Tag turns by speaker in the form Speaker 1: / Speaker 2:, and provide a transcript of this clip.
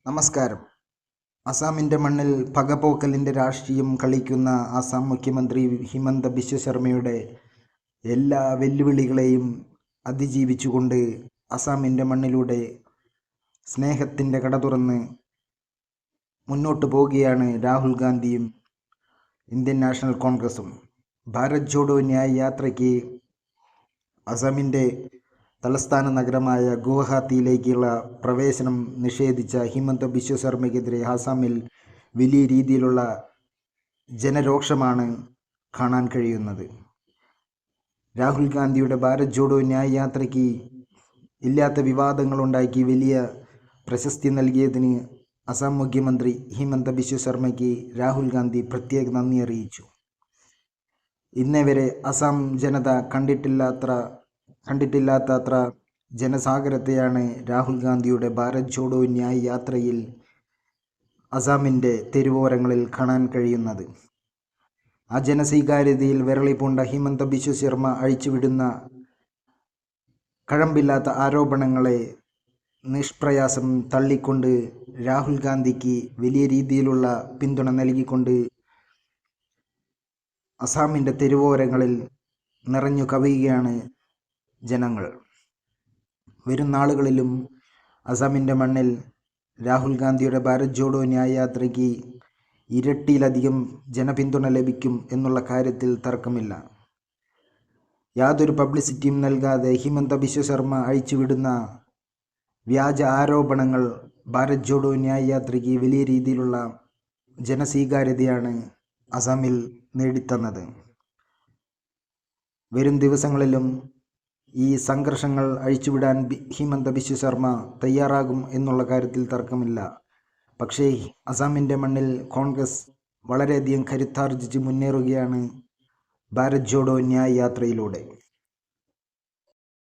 Speaker 1: നമസ്കാരം. അസാമിൻ്റെ മണ്ണിൽ പകപോക്കലിൻ്റെ രാഷ്ട്രീയം കളിക്കുന്ന ആസാം മുഖ്യമന്ത്രി ഹിമന്ത ബിശ്വ ശർമ്മയുടെ എല്ലാ വെല്ലുവിളികളെയും അതിജീവിച്ചുകൊണ്ട് അസാമിൻ്റെ മണ്ണിലൂടെ സ്നേഹത്തിൻ്റെ കട തുറന്ന് മുന്നോട്ട് പോവുകയാണ് രാഹുൽ ഗാന്ധിയും ഇന്ത്യൻ നാഷണൽ കോൺഗ്രസും. ഭാരത് ജോഡോ ന്യായ് യാത്രയ്ക്ക് അസാമിൻ്റെ തലസ്ഥാന നഗരമായ ഗുവാഹത്തിയിലേക്കുള്ള പ്രവേശനം നിഷേധിച്ച ഹിമന്ത ബിശ്വ ശർമ്മയ്ക്കെതിരെ ആസാമിൽ വലിയ രീതിയിലുള്ള ജനരോക്ഷമാണ് കാണാൻ കഴിയുന്നത്. രാഹുൽ ഗാന്ധിയുടെ ഭാരത് ജോഡോ ന്യായ് യാത്രയ്ക്ക് ഇല്ലാത്ത വിവാദങ്ങളുണ്ടാക്കി വലിയ പ്രശസ്തി നൽകിയതിന് അസം മുഖ്യമന്ത്രി ഹിമന്ത ബിശ്വ ശർമ്മയ്ക്ക് രാഹുൽ ഗാന്ധി പ്രത്യേക നന്ദി അറിയിച്ചു. ഇന്നേവരെ അസം ജനത കണ്ടിട്ടില്ലാത്തത്ര ജനസാഗരത്തെയാണ് രാഹുൽ ഗാന്ധിയുടെ ഭാരത് ജോഡോ ന്യായ് യാത്രയിൽ അസാമിൻ്റെ തെരുവോരങ്ങളിൽ കാണാൻ കഴിയുന്നത്. ആ ജനസ്വീകാര്യതയിൽ വിരളി പൂണ്ട ഹിമന്ത ബിശ്വ ശർമ്മ അഴിച്ചുവിടുന്ന കഴമ്പില്ലാത്ത ആരോപണങ്ങളെ നിഷ്പ്രയാസം തള്ളിക്കൊണ്ട് രാഹുൽ ഗാന്ധിക്ക് വലിയ രീതിയിലുള്ള പിന്തുണ നൽകിക്കൊണ്ട് അസാമിൻ്റെ തെരുവോരങ്ങളിൽ നിറഞ്ഞു കവിയുകയാണ് ജനങ്ങൾ. വരും നാളുകളിലും അസാമിൻ്റെ മണ്ണിൽ രാഹുൽ ഗാന്ധിയുടെ ഭാരത് ജോഡോ ന്യായ് യാത്രയ്ക്ക് ഇരട്ടിയിലധികം ജനപിന്തുണ ലഭിക്കും എന്നുള്ള കാര്യത്തിൽ തർക്കമില്ല. യാതൊരു പബ്ലിസിറ്റിയും നൽകാതെ ഹിമന്ത ബിശ്വ ശർമ്മ അഴിച്ചുവിടുന്ന വ്യാജ ആരോപണങ്ങൾ ഭാരത് ജോഡോ ന്യായ് യാത്രയ്ക്ക് വലിയ രീതിയിലുള്ള ജനസ്വീകാര്യതയാണ് അസാമിൽ നേടിത്തന്നത്. വരും ദിവസങ്ങളിലും ഈ സംഘർഷങ്ങൾ അഴിച്ചുവിടാൻ ഹിമന്ത ബിശ്വ ശർമ്മ തയ്യാറാകും എന്നുള്ള കാര്യത്തിൽ തർക്കമില്ല. പക്ഷേ അസാമിൻ്റെ മണ്ണിൽ കോൺഗ്രസ് വളരെയധികം കരുത്താർജിച്ച് മുന്നേറുകയാണ് ഭാരത് ജോഡോ ന്യായ് യാത്രയിലൂടെ.